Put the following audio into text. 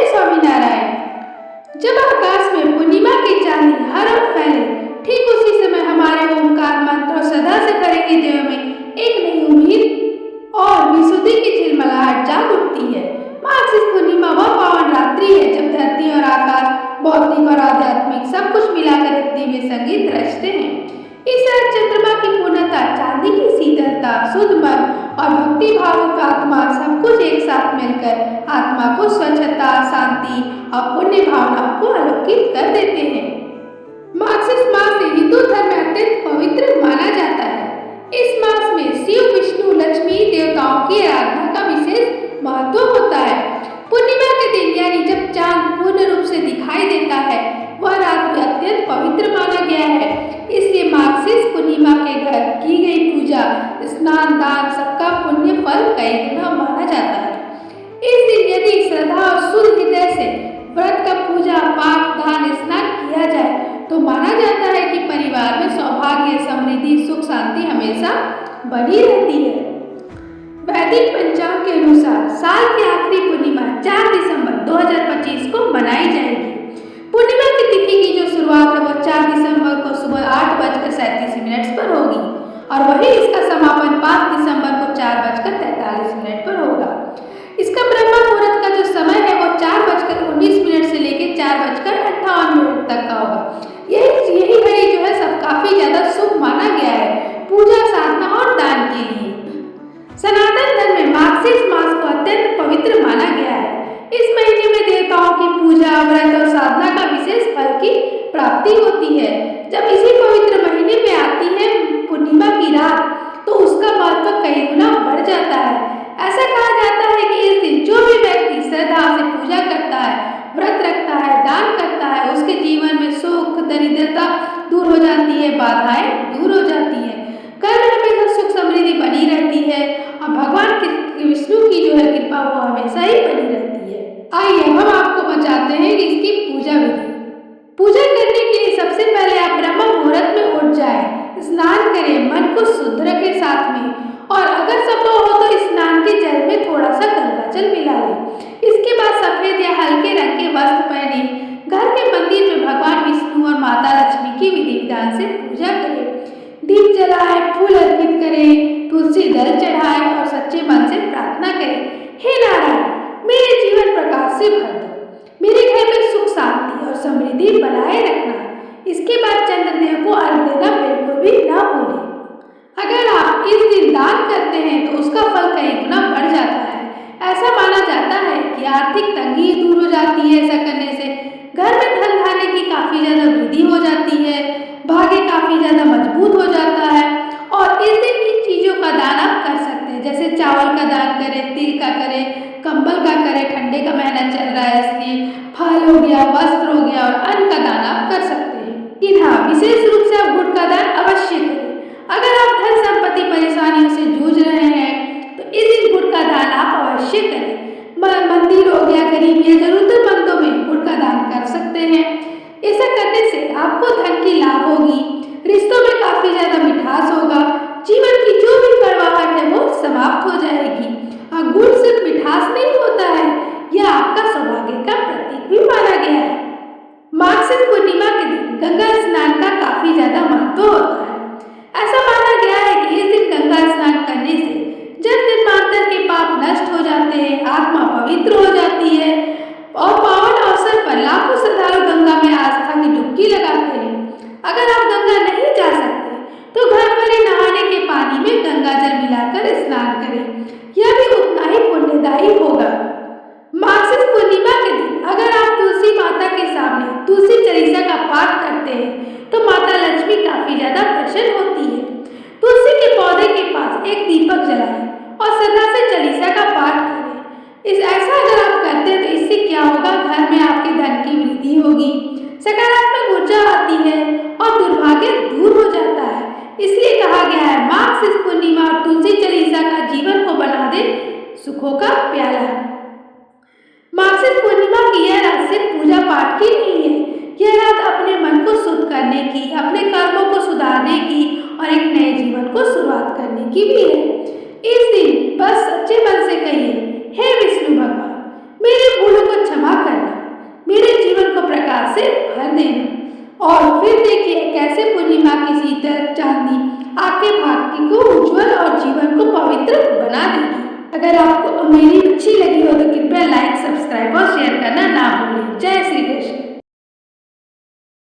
जय स्वामीनारायण। जब आकाश में पूर्णिमा की चांदनी हर ओर फैले, ठीक उसी समय हमारे ओमकार मंत्र और सदा से भरे देव में एक नई उम्मीद और विशुद्धि की झिलमिलाहट जाग उठती है। माघ पूर्णिमा वह पावन रात्रि है जब धरती और आकाश, भौतिक और आध्यात्मिक सब कुछ मिलाकर एक दिव्य संगीत रचते हैं। इस रात चंद्रमा की पूर्णता, चांदी की शीतलता, शुद्ध मन और भक्ति भावुक आत्मा सब कुछ एक साथ मिलकर आत्मा को स्वच्छता, शांति और पुण्य भावनाओं को आलोकित कर देते हैं। मार्गशीर्ष मास हिंदू धर्म में अत्यंत पवित्र माना जाता है। इस मास में शिव, विष्णु, लक्ष्मी देवताओं की आराधना का विशेष महत्व होता है। पूर्णिमा के दिन यानी जब चांद पूर्ण रूप से दिखाई देता है, वह रात भी अत्यंत पवित्र माना गया है। इसलिए मार्गशीर्ष पूर्णिमा के घर की गई पूजा, स्नान, दान सबका पुण्य फल कई गुना माना जाता है। इस दिन यदि श्रद्धा और शुद्ध हृदय से व्रत का पूजा पाठ, दान, स्नान किया जाए तो माना जाता है कि परिवार में सौभाग्य, समृद्धि, सुख, शांति हमेशा बनी रहती है। वैदिक पंचांग के अनुसार साल की आखिरी पूर्णिमा 4 दिसंबर 2025 को मनाई जाएगी। पूर्णिमा की तिथि की जो शुरुआत है वो 4 दिसंबर को सुबह 8:37 पर होगी और वही इसका समापन 5 दिसंबर को 4:43 पर होगा। इसका ब्रह्म मुहूर्त का जो समय है वो 4:19 से लेकर 4:58 तक का होगा। यही घड़ी जो है सब काफी ज्यादा शुभ माना गया है पूजा, साधना और दान के लिए। सनातन धर्म में मार्गशीर्ष मास को अत्यंत पवित्र माना गया है। इस महीने में देवताओं की पूजा, व्रत और साधना का विशेष फल की प्राप्ति होती है। जब इसी पवित्र महीने में आती है पूर्णिमा की रात तो उसका महत्व कई गुना बढ़ जाता है। ऐसा कहा जाता है कि इस दिन जो भी व्यक्ति श्रद्धा से पूजा करता है, व्रत रखता है, दान करता है, उसके जीवन में सुख, दरिद्रता दूर हो जाती है, बाधाएं दूर हो जाती है, घर में हमेशा सुख समृद्धि बनी रहती है और भगवान विष्णु की जो है कृपा वो हमेशा ही बनी रहती है। आइए हम आपको बताते हैं कि इसकी पूजा विधि। पूजा करने के लिए सबसे पहले आप ब्रह्म मुहूर्त में उठ जाएं, स्नान करें, मन को शुद्ध रखें साथ में, और अगर संभव हो तो स्नान के जल में थोड़ा सा गंगा जल मिला लें। इसके बाद सफेद या हल्के रंग के वस्त्र पहने घर के मंदिर में भगवान विष्णु और माता लक्ष्मी की विधि विधान से पूजा करें। दीप जलाएं, फूल अर्पित करें, तुलसी दल चढ़ाएं और सच्चे मन से प्रार्थना करें, हे नारायण, मेरे जीवन प्रकाश से भर दो, मेरे घर में सुख, शांति और समृद्धि बनाए रखना। इसके बाद चंद्रदेव को अर्घ देना बिल्कुल भी ना भूलें। अगर आप इस दिन दान करते हैं तो उसका फल कई गुना बढ़ जाता है। ऐसा माना जाता है कि आर्थिक तंगी दूर हो जाती है ऐसा करने से, घर में धन धान्य की काफी ज्यादा वृद्धि हो जाती है, भाग्य काफी ज्यादा मजबूत हो जाता है। और इस दिन इन चीजों का दान आप कर सकते हैं, जैसे चावल का दान करें, तिल का करें, कंबल का करें, ठंडे का महीना चल रहा है इसलिए फल हो गया, वस्त्र हो गया और अन्न का दान आप कर सकते हैं। लेकिन हाँ, विशेष रूप से आप गुड़ का दान अवश्य करें। अगर आप धन संपत्ति परेशानियों से जूझ रहे हैं तो इस दिन गुड़ का दान आप अवश्य करें। मंदिर हो गया, गरीब या जरूरतमंदों में गुड़ का दान कर सकते हैं। ऐसा करने से आपको धन की लाभ होगी, रिश्तों में काफी ज्यादा मिठास होगा, जीवन की जो भी कड़वाहट है वो समाप्त हो जाएगी। और गुड़ सिर्फ मिठास नहीं होता है, यह आपका सौभाग्य का प्रतीक भी माना गया है। मार्गशीर्ष पूर्णिमा के दिन गंगा स्नान का काफी ज्यादा महत्व होता है। ऐसा माना गया है कि इस दिन गंगा स्नान करने से जन्म जन्मांतर के पाप नष्ट हो जाते हैं, आत्मा पवित्र हो जाती है और पावन अवसर पर लाखों श्रद्धालु गंगा में आस्था की डुबकी लगाते हैं। अगर आप गंगा नहीं जा सकते तो घर पर ही नहाने के पानी में गंगा जल मिलाकर स्नान करें, यह भी उतना ही पुण्यदायी होगा। मार्गशीर्ष पूर्णिमा के दिन अगर आप तुलसी माता के सामने तुलसी चालीसा का पाठ करते हैं तो माता लक्ष्मी काफी ज्यादा प्रसन्न होती है। तुलसी के पौधे के पास एक दीपक जलाएं और श्रद्धा से चालीसा का पाठ करें। ऐसा अगर आप करते हैं तो इससे क्या होगा, घर में आपके धन की वृद्धि होगी, सकारात्मक ऊर्जा आती है और दुर्भाग्य दूर हो जाता है। इसलिए कहा गया है मार्गशीर्ष पूर्णिमा और तुलसी चालीसा का जीवन को बना दे सुखों का प्याला। मार्गशीर्ष पूर्णिमा की यह रात सिर्फ पूजा पाठ की नहीं है, यह रात अपने मन को शुद्ध करने की, अपने कर्मों को सुधारने की और एक नए जीवन को शुरुआत करने की भी है। इस दिन बस सच्चे मन से कहिए, हे विष्णु भगवान, मेरे भूलों को क्षमा कर अगर आपको मेरी अच्छी लगी हो तो कृपया लाइक, सब्सक्राइब और शेयर करना ना भूलें। जय श्री कृष्ण।